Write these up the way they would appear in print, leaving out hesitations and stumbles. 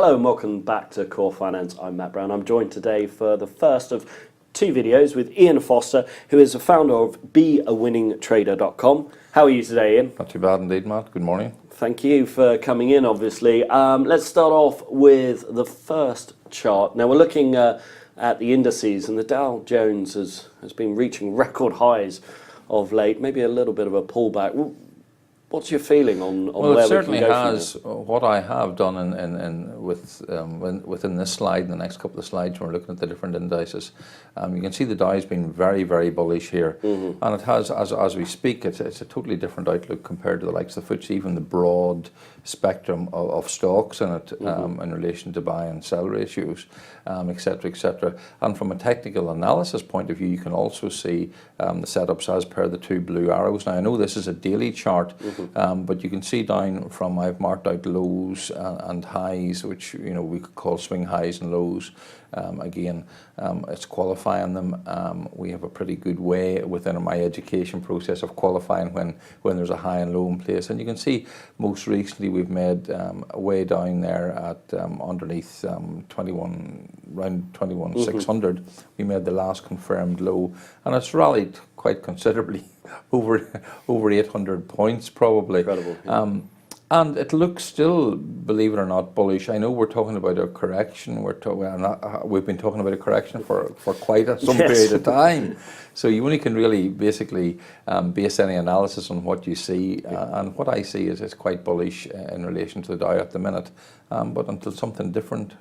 Hello and welcome back to Core Finance. I'm Matt Brown. I'm joined today for the first of two videos with Ian Foster, who is the founder of beawinningtrader.com. How are you today, Ian? Not too bad indeed, Matt. Good morning. Thank you for coming in, obviously. Let's start off with the first chart. Now, we're looking at the indices, and the Dow Jones has been reaching record highs of late, maybe a little bit of a pullback. What's your feeling on well, where it certainly we can go has. What I have done within this slide, in the next couple of slides, when we're looking at the different indices, you can see the Dow has been very, very bullish here, and it has, as we speak, it's a totally different outlook compared to the likes of the FTSE, even the broad spectrum of stocks in it, in relation to buy and sell ratios, etc., etc. And from a technical analysis point of view, you can also see the setups as per the two blue arrows. Now, I know this is a daily chart. But you can see down from, I've marked out lows and highs, which we could call swing highs and lows. Again, it's qualifying them. We have a pretty good way within my education process of qualifying when there's a high and low in place. And you can see most recently we've made way down there at underneath around 21,600. We made the last confirmed low, and it's rallied quite considerably. over 800 points probably. Incredible. Yeah. And it looks still, believe it or not, bullish. I know we're talking about a correction. We've been talking about a correction for quite some period of time. So you only can really basically base any analysis on what you see. And what I see is it's quite bullish in relation to the Dow at the minute. But until something different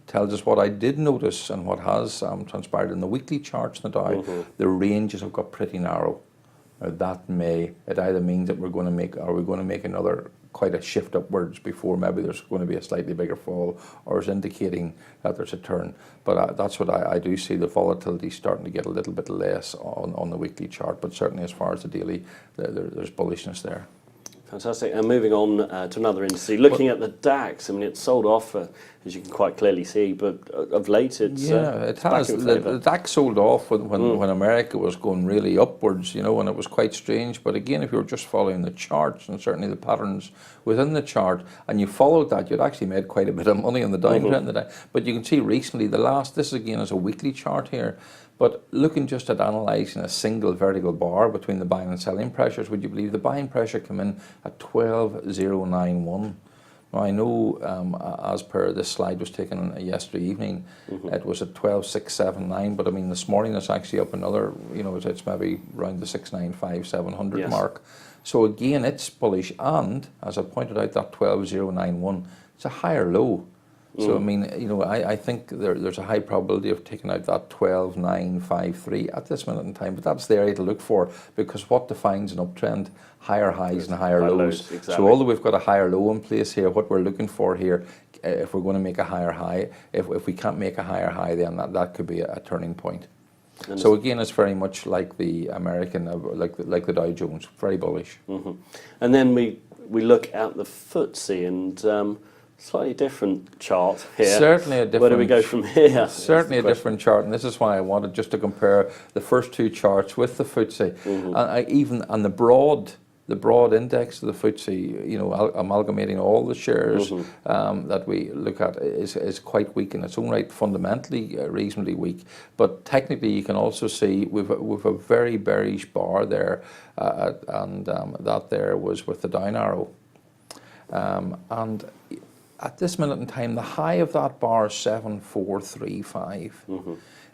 tells us, what I did notice and what has transpired in the weekly charts in the Dow, the ranges have got pretty narrow. It either means that we're going to make another quite a shift upwards before maybe there's going to be a slightly bigger fall, or is indicating that there's a turn. But that's what I do see, the volatility starting to get a little bit less on the weekly chart, but certainly as far as the daily, there's bullishness there. Fantastic. And moving on to another index, looking at the DAX, I mean, it's sold off, as you can quite clearly see, but of late it's it has. The DAX sold off when America was going really upwards, and it was quite strange. But again, if you were just following the charts and certainly the patterns within the chart, and you followed that, you'd actually made quite a bit of money on the downtrend today. But you can see recently, this again is a weekly chart here. But looking just at analysing a single vertical bar between the buying and selling pressures, would you believe the buying pressure came in at 12,091? Now, I know as per this slide was taken yesterday evening, it was at 12,679, but I mean this morning it's actually up another, it's maybe around the 695,700 mark. So again, it's bullish, and as I pointed out, that 12,091, it's a higher low. So I mean, I think there's a high probability of taking out that 12,953 at this minute in time, but that's the area to look for, because what defines an uptrend? Higher highs and higher lows. Exactly. So although we've got a higher low in place here, what we're looking for here, if we're going to make a higher high, if we can't make a higher high, then that could be a turning point. So again, it's very much like the American, like the Dow Jones, very bullish. And then we look at the FTSE and. Slightly different chart here. Certainly a different. Where do we go from here? Certainly a different chart, and this is why I wanted just to compare the first two charts with the FTSE, and the broad index of the FTSE. Amalgamating all the shares that we look at is quite weak in its own right, fundamentally reasonably weak. But technically, you can also see we've a very bearish bar there, and that there was with the down arrow, and. At this minute in time, the high of that bar is 7,435,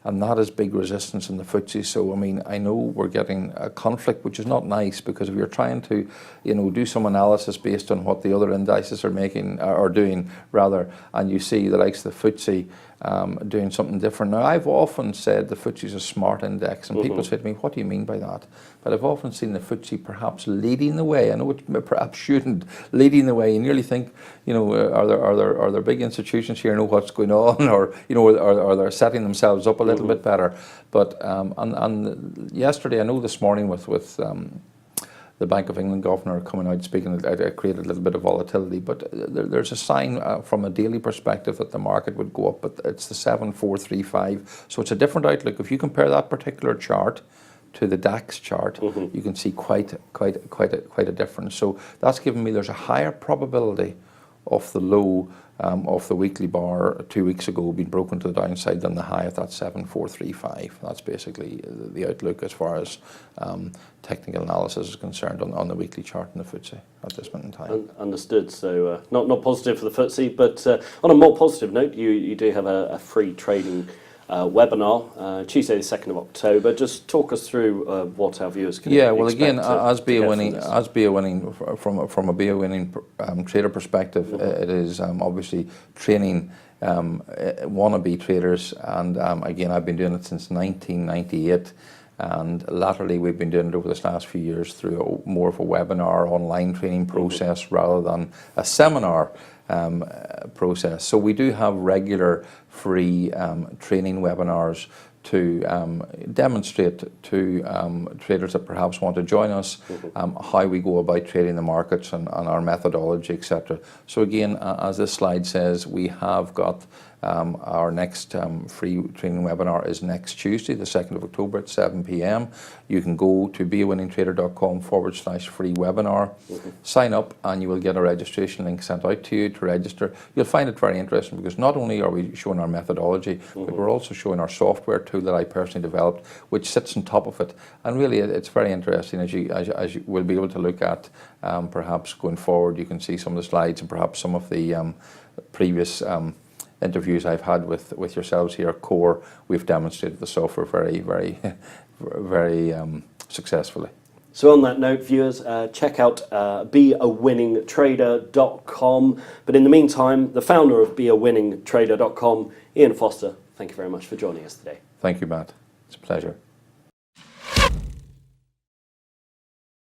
and that is big resistance in the FTSE. So I mean, I know we're getting a conflict, which is not nice, because if you're trying to, do some analysis based on what the other indices are doing rather, and you see the likes of the FTSE doing something different. Now, I've often said the FTSE is a smart index, and people say to me, what do you mean by that? But I've often seen the FTSE perhaps leading the way. I know it perhaps shouldn't, leading the way. You nearly think, are there big institutions here know what's going on, or are they setting themselves up a little bit better? But and yesterday, I know this morning with the Bank of England governor coming out speaking, it created a little bit of volatility, but there's a sign from a daily perspective that the market would go up, but it's the 7,435, so it's a different outlook. If you compare that particular chart to the DAX chart, you can see quite a difference. So that's given me there's a higher probability of the low of the weekly bar 2 weeks ago been broken to the downside, then the high of that 7435. That's basically the outlook as far as technical analysis is concerned on the weekly chart in the FTSE at this moment in time. Understood. So not positive for the FTSE, but on a more positive note, you do have a free trading webinar Tuesday the 2nd of October. Just talk us through what our viewers can expect. Yeah, well, again, as be a winning from a be a winning trader perspective, it is obviously training wannabe traders, and again, I've been doing it since 1998. And latterly, we've been doing it over this last few years through more of a webinar online training process rather than a seminar process. So we do have regular free training webinars to demonstrate to traders that perhaps want to join us how we go about trading the markets and our methodology, etc. So again, as this slide says, we have got our next free training webinar is next Tuesday, the 2nd of October at 7 p.m. You can go to beawinningtrader.com/free webinar, sign up, and you will get a registration link sent out to you to register. You'll find it very interesting because not only are we showing our methodology, but we're also showing our software tool that I personally developed, which sits on top of it. And really, it's very interesting as you will be able to look at perhaps going forward. You can see some of the slides and perhaps some of the previous interviews I've had with yourselves here at Core. We've demonstrated the software very successfully. So on that note, viewers, check out beawinningtrader.com. But in the meantime, the founder of beawinningtrader.com, Ian Foster, thank you very much for joining us today. Thank you, Matt. It's a pleasure.